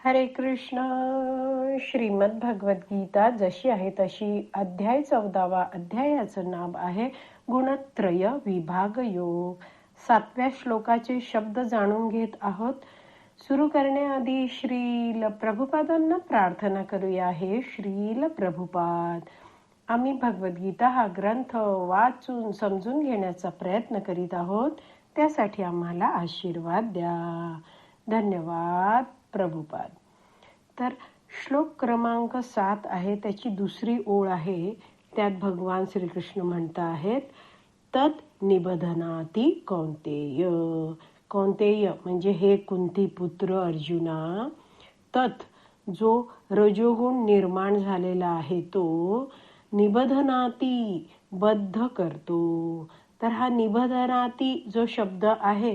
हरे कृष्ण. श्रीमद भगवद्गीता जशी आहे तशी अध्याय 14वा अध्यायाचं नाव आहे गुणत्रय विभाग योग. 7व्या श्लोकाचे शब्द जाणून घेत आहोत. सुरू करण्याआधी श्रील प्रभुपादांना प्रार्थना करूया. हे श्रील प्रभुपाद, आम्ही भगवद्गीता हा ग्रंथ वाचून समजून घेण्याचा प्रयत्न करीत आहोत. त्यासाठी आम्हाला आशीर्वाद द्या. धन्यवाद प्रभुपाद. तर श्लोक क्रमांक 7 आहे, त्याची दुसरी ओळ आहे. त्यात भगवान श्रीकृष्ण म्हणत आहेत, तत् निबधनाती कौंतेय. कौंतेय म्हणजे हे कुंती पुत्र अर्जुना, तत् जो रजोगुण निर्माण झालेला आहे तो निबधनाती बद्ध करतो. तर हा निबधनाती जो शब्द आहे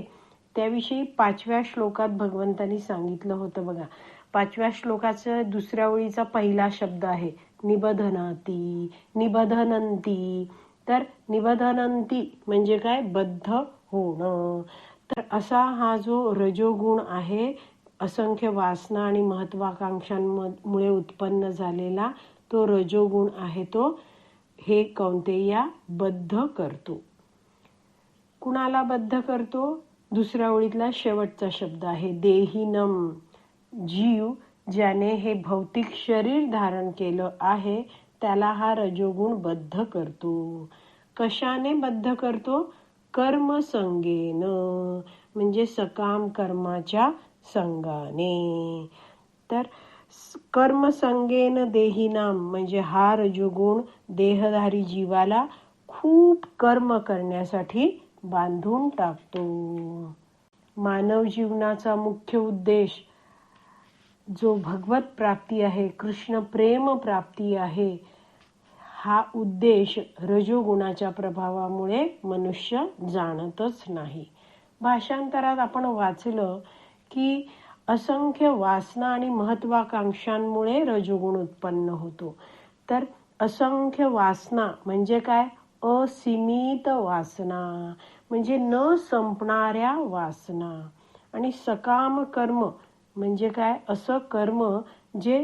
त्याविषयी 5व्या श्लोकात भगवंतांनी सांगितलं होतं बघा. 5व्या श्लोकाच्या दुसऱ्या ओळीचा पहिला शब्द आहे निबधनाती, निबधनंती. तर निबधनंती म्हणजे काय? बद्ध होणं. तर असा हा जो रजोगुण आहे, असंख्य वासना आणि महत्वाकांक्षांमुळे उत्पन्न झालेला तो रजोगुण आहे, तो हे कौंतेया बद्ध करतो. कुणाला बद्ध करतो? दुसऱ्या ओळीतला शेवटचा शब्द आहे देहिनम. जीव ज्याने हे भौतिक शरीर धारण केलं आहे त्याला हा रजोगुण बद्ध करतो. कशाने बद्ध करतो? कर्मसंगेन म्हणजे सकाम कर्माच्या संगाने. तर कर्मसंगेन देहिनाम म्हणजे हा रजोगुण देहधारी जीवाला खूप कर्म करण्यासाठी बांधून टाकतो. मानव जीवनाचा मुख्य उद्देश जो भगवत प्राप्ती आहे, कृष्ण प्रेम प्राप्ती आहे, हा उद्देश रजोगुणाच्या प्रभावामुळे मनुष्य जाणतच नाही. भाषांतरात आपण वाचलं की असंख्य वासना आणि महत्वाकांक्षांमुळे रजोगुण उत्पन्न होतो. तर असंख्य वासना म्हणजे काय? असीमित वासना म्हणजे न संपणाऱ्या वासना. आणि सकाम कर्म म्हणजे काय? असं कर्म जे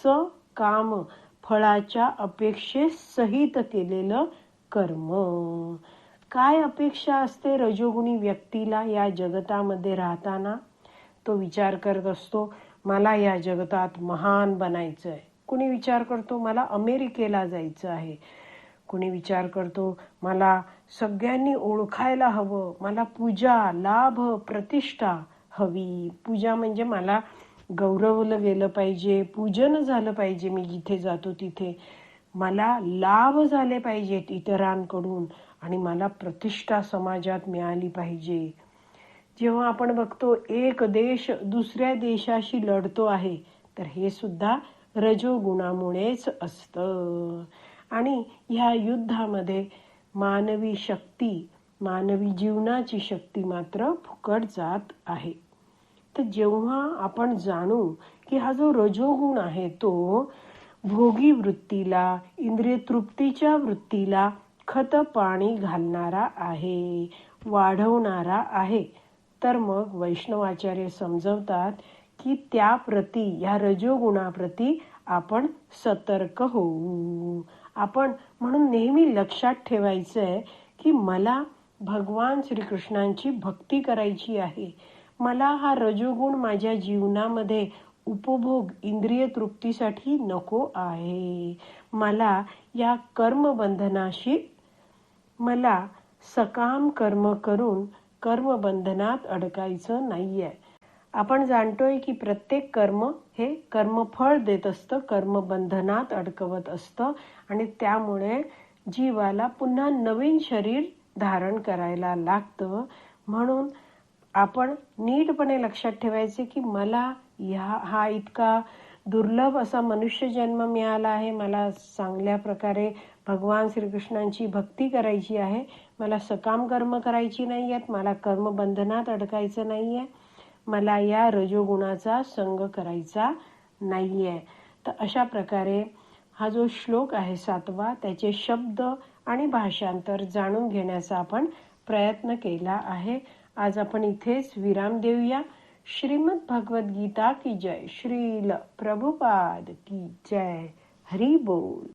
सकाम फळाच्या अपेक्षेसहित केलेलं कर्म. काय अपेक्षा असते रजोगुणी व्यक्तीला या जगतामध्ये राहताना? तो विचार करत असतो, मला या जगतात महान बनायचं आहे. कुणी विचार करतो, मला अमेरिकेला जायचं आहे. कुणी विचार करतो, मला सगळ्यांनी ओळखायला हवं, मला पूजा, लाभ, प्रतिष्ठा हवी. पूजा म्हणजे मला गौरवलं गेलं पाहिजे, पूजन झालं पाहिजे मी जिथे जातो तिथे. मला लाभ झाले पाहिजेत इतरांकडून आणि मला प्रतिष्ठा समाजात मिळाली पाहिजे. जेव्हा आपण बघतो एक देश दुसऱ्या देशाशी लढतो आहे, तर हे सुद्धा रजोगुणामुळेच असतं. आणि ह्या युद्धामध्ये मानवी शक्ती, मानवी जीवनाची शक्ती मात्र फुकट जात आहे. तर जेव्हा आपण जाणू की हा जो रजोगुण आहे तो भोगी वृत्तीला, इंद्रिय तृप्तीच्या वृत्तीला खत पाणी घालणारा आहे, वाढवणारा आहे, तर मग वैष्णवाचार्य समजवतात की त्याप्रती, या रजोगुणाप्रती आपण सतर्क होऊ. आपण म्हणून नेहमी लक्षात ठेवायचंय की मला भगवान श्रीकृष्णांची भक्ती करायची आहे. मला हा रजोगुण माझ्या जीवनामध्ये उपभोग, इंद्रिय तृप्तीसाठी नको आहे. मला या कर्मबंधनाशी, मला सकाम कर्म करून कर्मबंधनात अडकायचं नाहीये. आपण जाणतोय की प्रत्येक कर्म हे कर्मफळ देत असतं, कर्मबंधनात अडकवत असतं आणि त्यामुळे जीवाला पुन्हा नवीन शरीर धारण करायला लागतं. म्हणून आपण नीटपणे लक्षात ठेवायचे की मला हा इतका दुर्लभ असा मनुष्य जन्म मिळाला आहे, मला चांगल्या प्रकारे भगवान श्रीकृष्णांची भक्ती करायची आहे, मला सकाम कर्म करायची नाही आहेत, मला कर्मबंधनात अडकायचं नाही आहे, मला या रजोगुणाचा संग करायचा नाही आहे. तर अशा प्रकारे हा जो श्लोक आहे 7वा, त्याचे शब्द आणि भाषांतर जाणून घेण्याचा आपण प्रयत्न केला आहे. आज आपण इथेच विराम देऊया. श्रीमद् भगवद गीता की जय. श्रील प्रभुपाद की जय. हरी बोल.